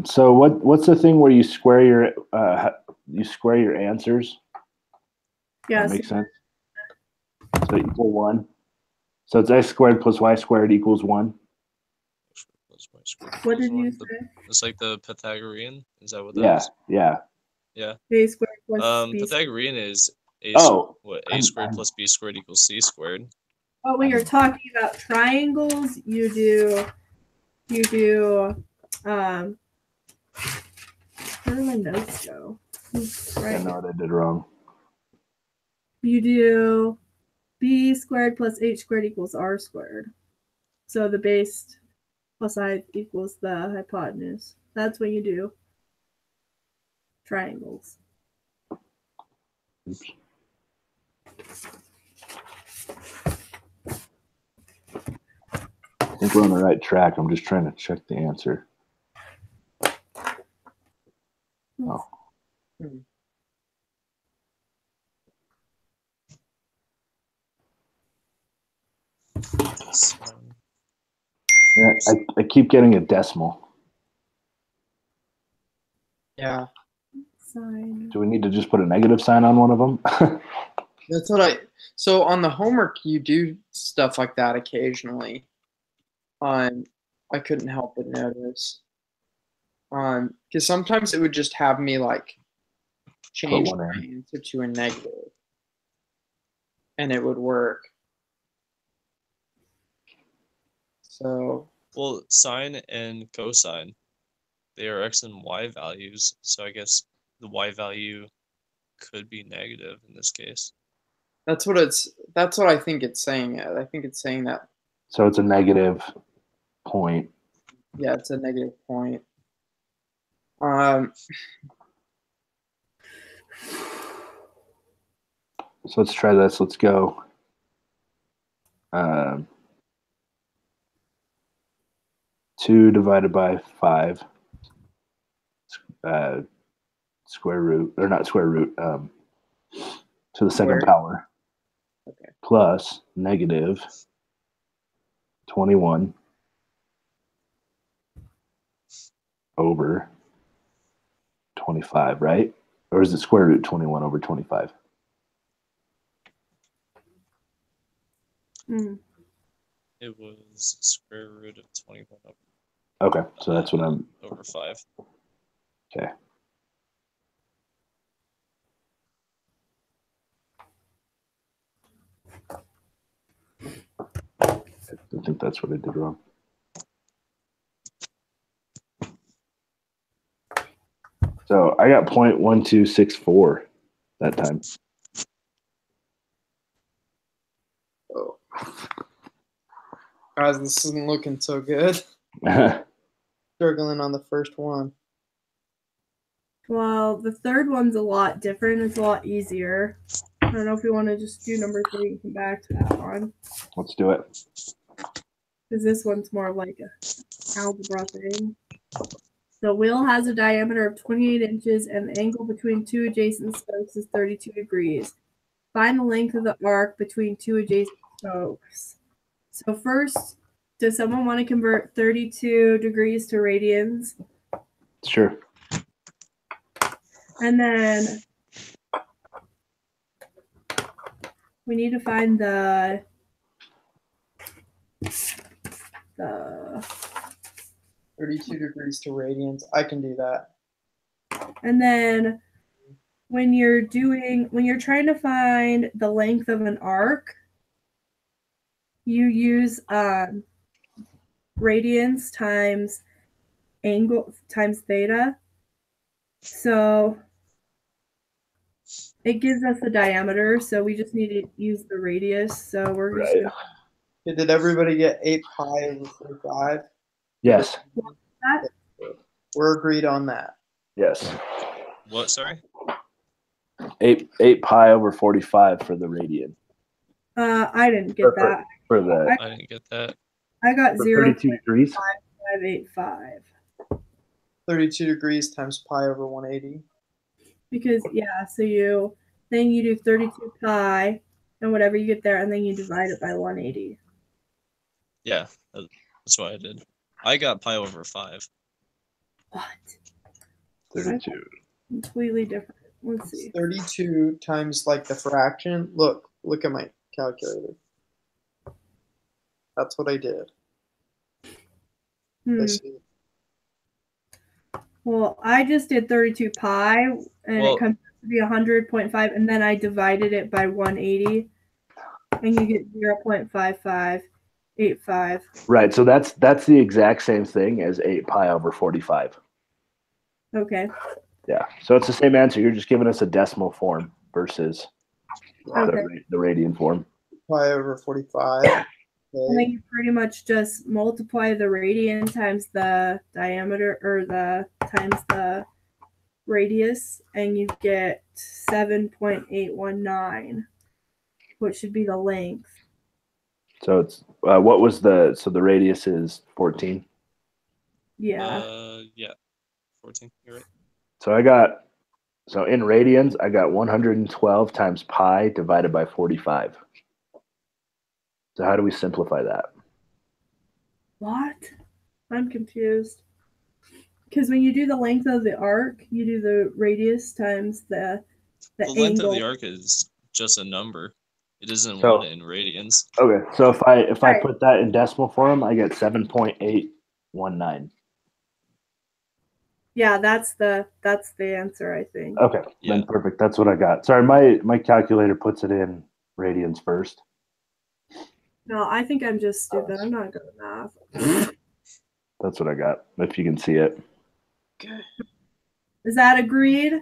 So what's the thing where you square your answers? Yeah. That makes sense. So equal 1. So it's x squared plus y squared equals 1. What did you say? It's like the Pythagorean. Is that what that Yeah, is? yeah. Yeah. A squared plus b. Pythagorean is a I'm- squared plus b squared equals c squared. Oh, when you're talking about triangles, you do where do my notes go? I Right. know what I did wrong. You do b squared plus h squared equals r squared. So the base plus I equals the hypotenuse. That's when you do triangles. Oops. I think we're on the right track. I'm just trying to check the answer. Oh. Yeah, I keep getting a decimal. Yeah. Sign. Do we need to just put a negative sign on one of them? That's what so on the homework you do stuff like that occasionally. I couldn't help but notice. Because sometimes it would just have me like change one my in. answer to a negative. And it would work. So Well, sine and cosine, they are x and y values. So I guess the y value could be negative in this case. that's what I think it's saying. I think it's saying that, So it's a negative point. yeah, it's a negative point. So let's try this. Let's go. 2 divided by 5. Square root, or not square root, to the second Square. power. Okay. Plus negative 21 over 25, right? Or is it square root 21 over 25? It was square root of 21 over. Okay, so that's what I'm. Over 5. Okay. I think that's what I did wrong. So I got 0.1264 that time. Oh. Guys, this isn't looking so good. Struggling on the first one. Well, the third one's a lot different. It's a lot easier. I don't know if you want to just do number 3 and come back to that one. Let's do it. Because this one's more like a algebra thing. The wheel has a diameter of 28 inches and the angle between two adjacent spokes is 32 degrees. Find the length of the arc between two adjacent spokes. So first, does someone want to convert 32 degrees to radians? Sure. And then we need to find the 32 degrees to radians. I can do that. and then when you're trying to find the length of an arc, you use radians times angle times theta. So it gives us the diameter, so we just need to use the radius. So we're just Right. gonna Okay, did everybody get 8 pi over 45? Yes. that. We're agreed on that. Yes. What? Sorry. 8 pi over 45 for the radian. I didn't get that. For the I didn't get that. I got for 32 degrees. 0.585 32 degrees times pi over 180. because so you do 32 pi and whatever you get there, and then you divide it by 180. Yeah, that's what I did. I got pi over 5. What? 32. Completely different. Let's It's see. 32 times like the fraction. Look at my calculator. That's what I did. Hmm. I see. Well, I just did 32 pi, and Well- it comes to be 100.5, and then I divided it by 180, and you get 0.5585. Right. So that's the exact same thing as 8 pi over 45. Okay. Yeah. So it's the same answer. You're just giving us a decimal form versus Okay. the radian form. Pi over 45. And Okay. then you pretty much just multiply the radian times the diameter, or times the radius, and you get 7.819, which should be the length. So it's what was the radius is 14. Yeah. Yeah. 14. You're right. So in radians I got 112 times pi divided by 45. So how do we simplify that? What? I'm confused. Because when you do the length of the arc, you do the radius times the The length angle. of the arc is just a number. It doesn't So- want it in radians. Okay. So if I Right. put that in decimal form, I get 7.819. Yeah, that's the answer, I think. Okay. Yeah. Then perfect. That's what I got. Sorry, my calculator puts it in radians first. No, I think I'm just stupid. I'm not good at math. That's what I got. If you can see it. Is that agreed?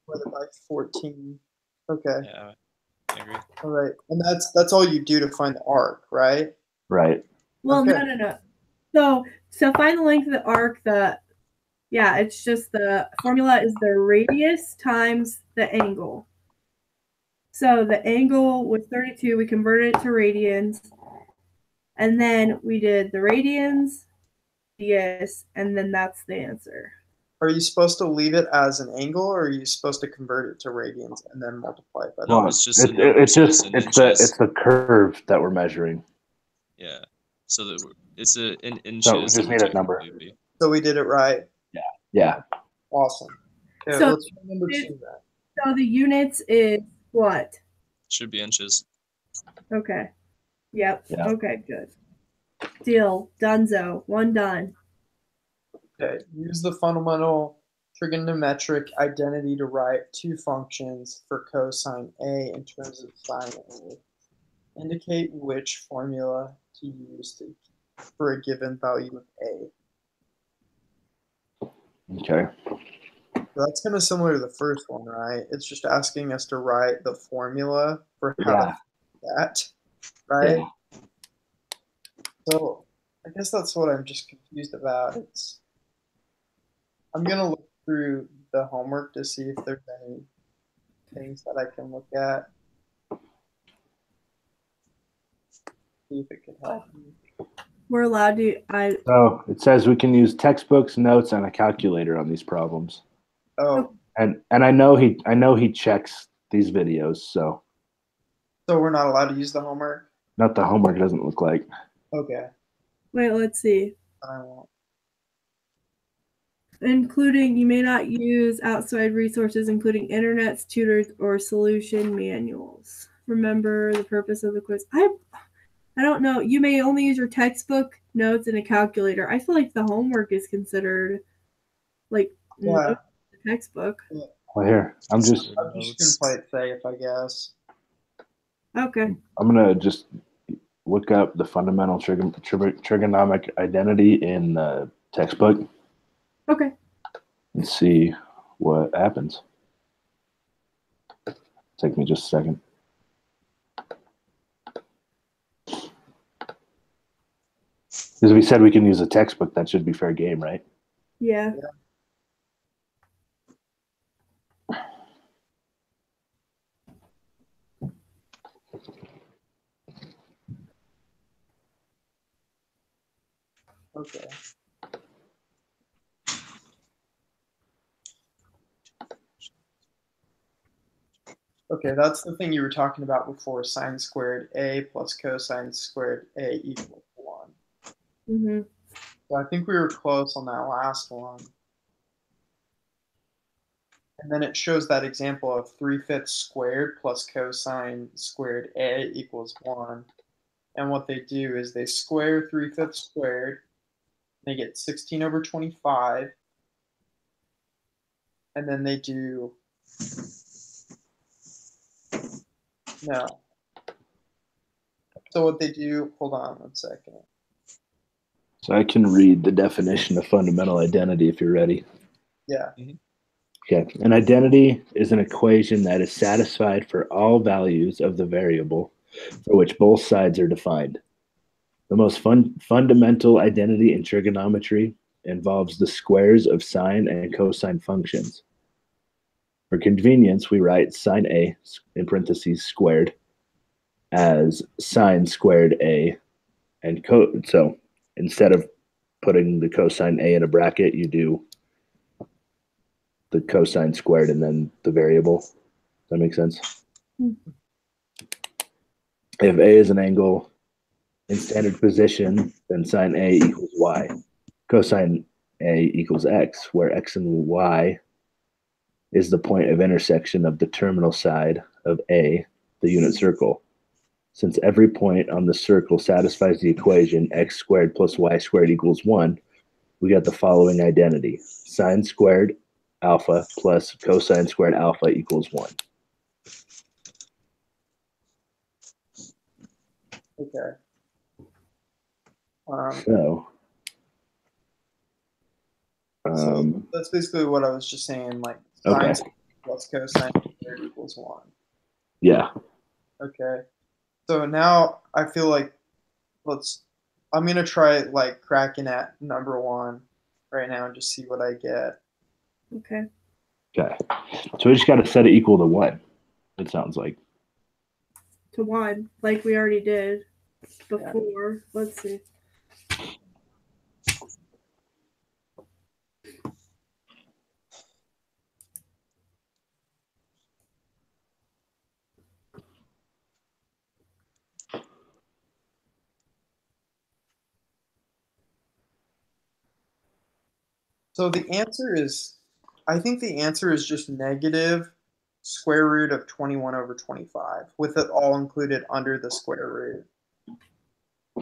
Multiplied by 14. Okay. Yeah. I agree. All right. And that's all you do to find the arc, right? Right. Well, Okay. no. So find the length of the arc. It's just the formula is the radius times the angle. So the angle was 32. We converted it to radians, and then we did the radians, yes, and then that's the answer. Are you supposed to leave it as an angle, or are you supposed to convert it to radians and then multiply it by No, that? it's just a number, it's so just it's in it's inches. the curve that we're measuring. Yeah. So it's in inches. So we just it would need a number. technically be. So we did it right. Yeah. Awesome. Okay, So- let's try number 2 then. So the units is what? Should be inches. Okay. Yep. Yeah. Okay, good. Deal. Dunzo. One done. Okay, use the fundamental trigonometric identity to write two functions for cosine A in terms of sine A. Indicate which formula to use for a given value of A. Okay. So that's kind of similar to the first one, right? It's just asking us to write the formula for how Yeah. to do that, right? Yeah. So I guess that's what I'm just confused about. I'm gonna look through the homework to see if there's any things that I can look at. See if it can help me. We're allowed to. So it says we can use textbooks, notes, and a calculator on these problems. Oh, And I know he checks these videos, so so we're not allowed to use the homework? not the homework doesn't look like. Okay, Wait, let's see. I won't. Including, you may not use outside resources, including internets, tutors, or solution manuals. Remember the purpose of the quiz. I don't know. You may only use your textbook, notes, and a calculator. I feel like the homework is considered like Yeah. the textbook. Well, here, I'm just gonna play it safe, I guess. Okay. I'm gonna just look up the fundamental trigonomic identity in the textbook Okay. and see what happens. Take me just a second. Because we said we can use a textbook, that should be fair game, right? Yeah. Okay. Okay, that's the thing you were talking about before, sine squared a plus cosine squared a equals 1. Mm-hmm. So I think we were close on that last one. And then it shows that example of 3/5 squared plus cosine squared a equals 1. And what they do is they square 3/5 squared. They get 16 over 25. And then they do, no. So what they do, hold on one second. So I can read the definition of fundamental identity if you're ready. Yeah. Okay. An identity is an equation that is satisfied for all values of the variable for which both sides are defined. The most fundamental identity in trigonometry involves the squares of sine and cosine functions. For convenience, we write sine a in parentheses squared as sine squared a, and so instead of putting the cosine a in a bracket, you do the cosine squared and then the variable. Does that make sense? If a is an angle in standard position, then sine a equals y. Cosine a equals x, where x and y is the point of intersection of the terminal side of a, the unit circle. Since every point on the circle satisfies the equation x squared plus y squared equals 1, we got the following identity. Sine squared alpha plus cosine squared alpha equals 1. Okay. So that's basically what I was just saying, like okay. sine plus cosine squared equals 1. Yeah. Okay. So now I feel like I'm gonna try like cracking at number 1 right now and just see what I get. Okay. Okay. So we just got to set it equal to 1, it sounds like. To 1, like we already did before. Yeah. Let's see. So the answer is, I think the answer is just negative square root of 21 over 25, with it all included under the square root.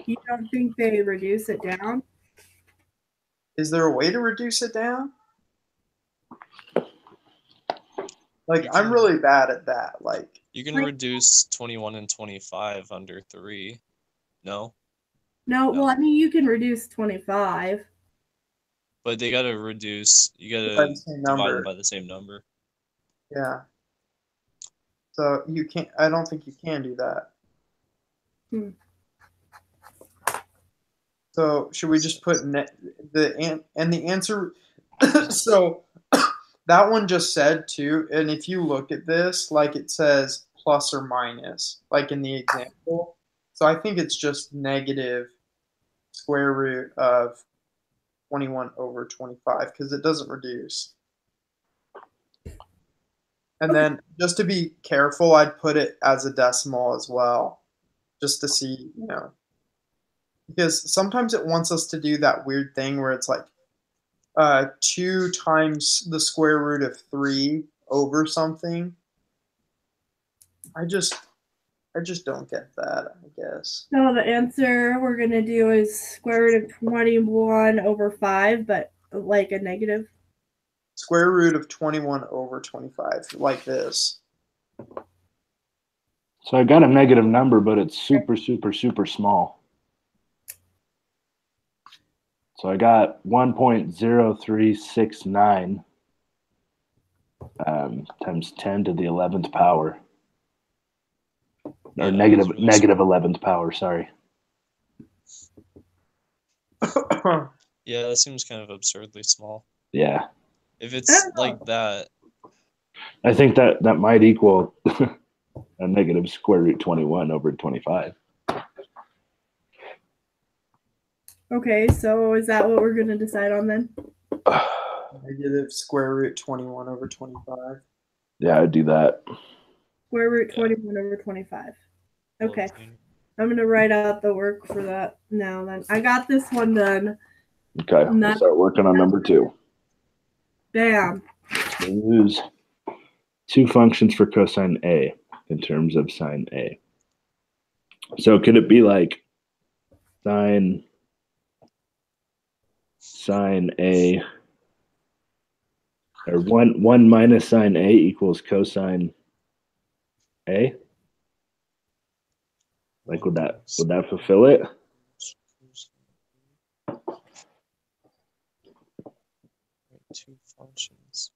You don't think they reduce it down? Is there a way to reduce it down? Like, I'm really bad at that. Like, you can reduce 21 and 25 under 3. No? No, well, I mean, you can reduce 25. But they gotta reduce, you gotta divide them by the same number. Yeah. So you can't, I don't think you can do that. So should we just put the answer, so that one just said too, and if you look at this, like it says plus or minus, like in the example. So I think it's just negative square root of 21 over 25 because it doesn't reduce. And then just to be careful, I'd put it as a decimal as well, just to see, you know, because sometimes it wants us to do that weird thing where it's like 2 times the square root of 3 over something. I just don't get that, I guess. So the answer we're going to do is square root of 21 over 5, but like a negative. square root of 21 over 25, like this. So I got a negative number, but it's super, super, super small. So I got 1.0369 times 10 to the 11th power. Or Yeah, negative that's really negative 11th power, sorry. Yeah, that seems kind of absurdly small. Yeah. If it's like that, I think that might equal a negative square root 21 over 25. Okay, so is that what we're gonna decide on then? Negative square root 21 over 25. Yeah, I'd do that. Square root Yeah. 21 over 25. Okay. well, I'm gonna write out the work for that now then. I got this one done. Okay, we'll start working on number 2. Bam. Use 2 functions for cosine A in terms of sine A. So could it be like sine A, or 1 minus sine A equals cosine A? Like would that fulfill it? two functions.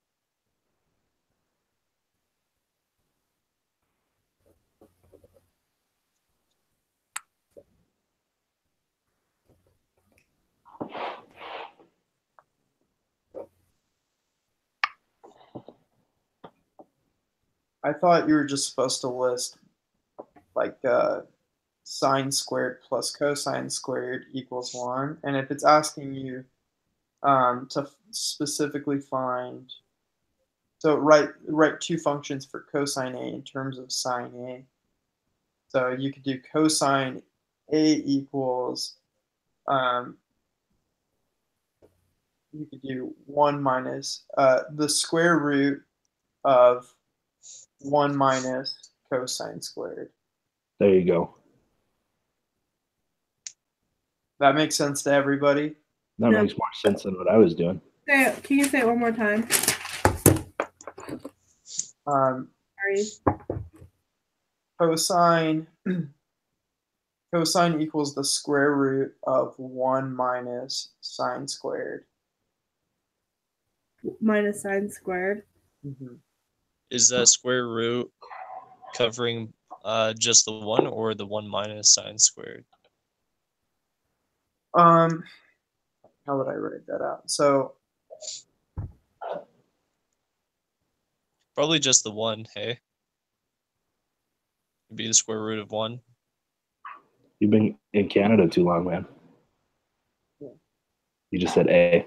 I thought you were just supposed to list like sine squared plus cosine squared equals 1. And if it's asking you to specifically find, so write 2 functions for cosine A in terms of sine A. So you could do cosine A equals, you could do 1 minus the square root of 1 minus cosine squared. There you go. That makes sense to everybody? That Yeah. makes more sense than what I was doing. Can you say it one more time? Sorry. Cosine equals the square root of 1 minus sine squared. Minus sine squared. Mm-hmm. Is that square root covering just the 1 or the 1 minus sine squared? How would I write that out? So Probably just the 1, hey? It'd be the square root of 1. You've been in Canada too long, man. Yeah. You just said A.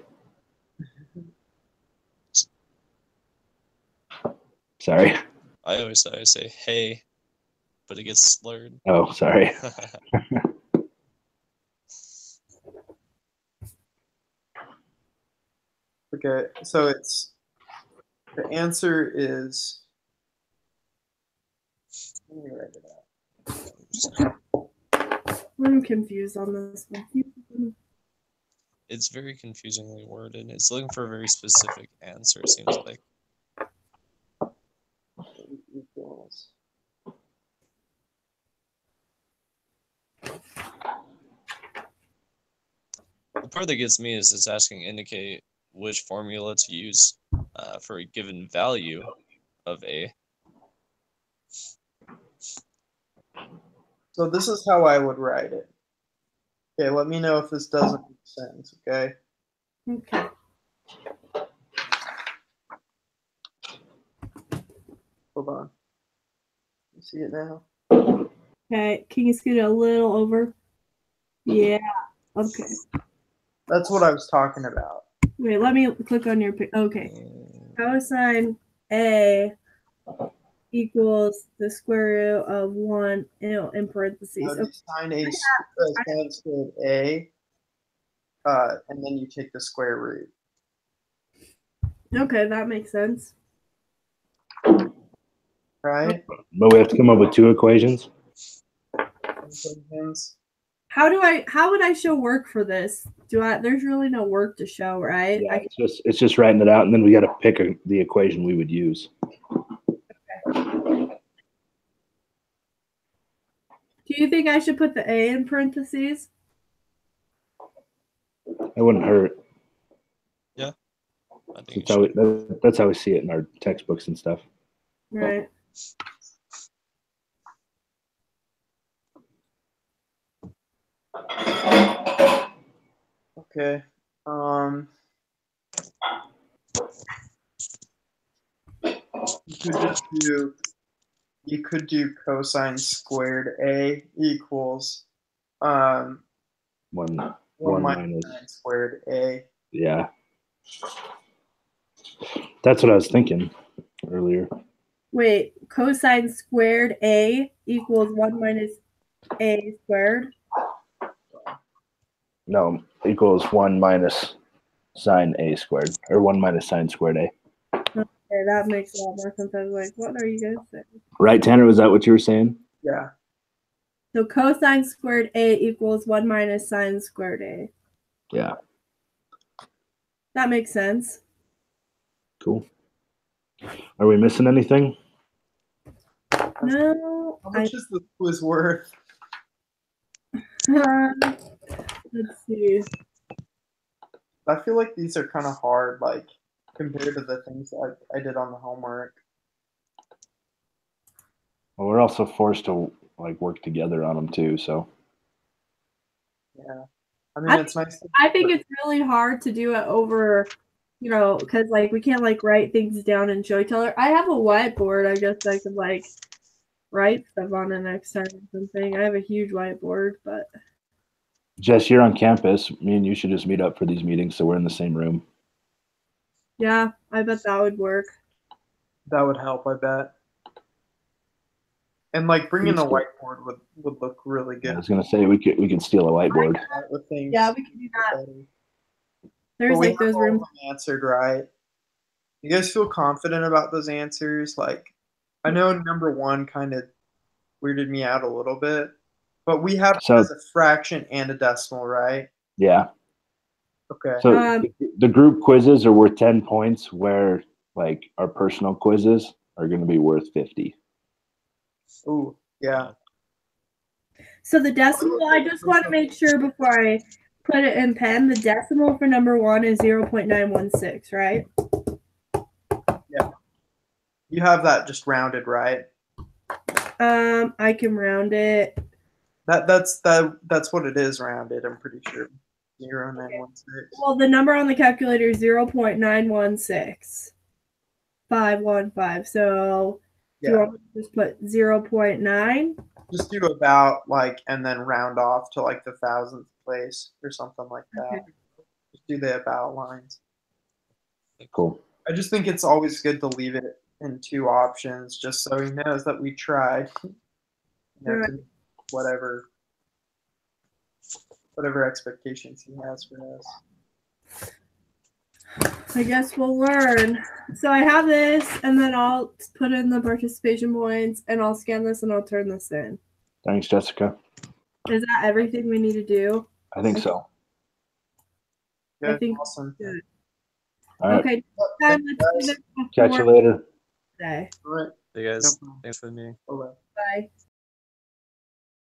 Sorry. I always say hey, but it gets slurred. Oh, sorry. okay, so it's the answer is, let me write it out. I'm confused on this one. It's very confusingly worded. It's looking for a very specific answer, it seems like. Equals. The part that gets me is it's asking indicate which formula to use for a given value of A. So this is how I would write it. Okay, let me know if this doesn't make sense, okay? Okay. Hold on. You see it now? Okay. Can you scoot it a little over? Yeah. Okay. That's what I was talking about. Wait, let me click on your pic. Okay. Cosine A equals the square root of 1 in parentheses. So Okay. sine squared A, and then you take the square root. Okay, that makes sense. Right? But we have to come up with 2 equations. Equations. How would I show work for this? There's really no work to show, right? Yeah, it's just writing it out, and then we got to pick the equation we would use. Do you think I should put the A in parentheses? It wouldn't hurt. I think you should. That's how we see it in our textbooks and stuff. Right. Okay. You could do cosine squared A equals One 1 minus. sine squared A. Yeah. That's what I was thinking earlier. Wait, cosine squared A equals 1 minus A squared. No, equals 1 minus sine A squared, or 1 minus sine squared A. Okay, that makes a lot more sense. I was like, what are you guys saying? Right, Tanner? Was that what you were saying? Yeah. So cosine squared A equals 1 minus sine squared A. Yeah. That makes sense. Cool. Are we missing anything? No. How much is the quiz worth? Let's see. I feel like these are kind of hard, like compared to the things I did on the homework. Well, we're also forced to like work together on them too. So Yeah. I mean, it's nice. I think it's really hard to do it over, because like we can't like write things down and show each other. I have a whiteboard. I guess I could like write stuff on it next time or something. I have a huge whiteboard, but Jess, you're on campus. Me and you should just meet up for these meetings so we're in the same room. yeah, I bet that would work. That would help, I bet. And like bringing a whiteboard would look really good. I was gonna say we could steal a whiteboard. With things. Yeah, we can do that. But There's we like those have all of rooms. them answered right. You guys feel confident about those answers? Like, I know number 1 kind of weirded me out a little bit, but we have So- as a fraction and a decimal, right? Yeah. Okay. So the group quizzes are worth 10 points, where like our personal quizzes are going to be worth 50. Ooh, yeah. So the decimal, I just want to make sure before I put it in pen, the decimal for number 1 is 0.916, right? You have that just rounded, right? I can round it. That's what it is rounded, I'm pretty sure. 0.916. Well, the number on the calculator is 0.916515. So do you Yeah. want me to just put 0.9? Just do about like and then round off to like the thousandth place or something like that. Okay. Just do the about lines. Cool. I just think it's always good to leave it in 2 options just so he knows that we tried. Right. To whatever expectations he has for us. I guess we'll learn. So I have this, and then I'll put in the participation points, and I'll scan this, and I'll turn this in. Thanks, Jessica. Is that everything we need to do? I think so. Good, think- awesome. Good. All right. Okay. Let's do this Catch you before later. today. All right. Hey guys, No problem. thanks for the meeting. Bye-bye. Bye.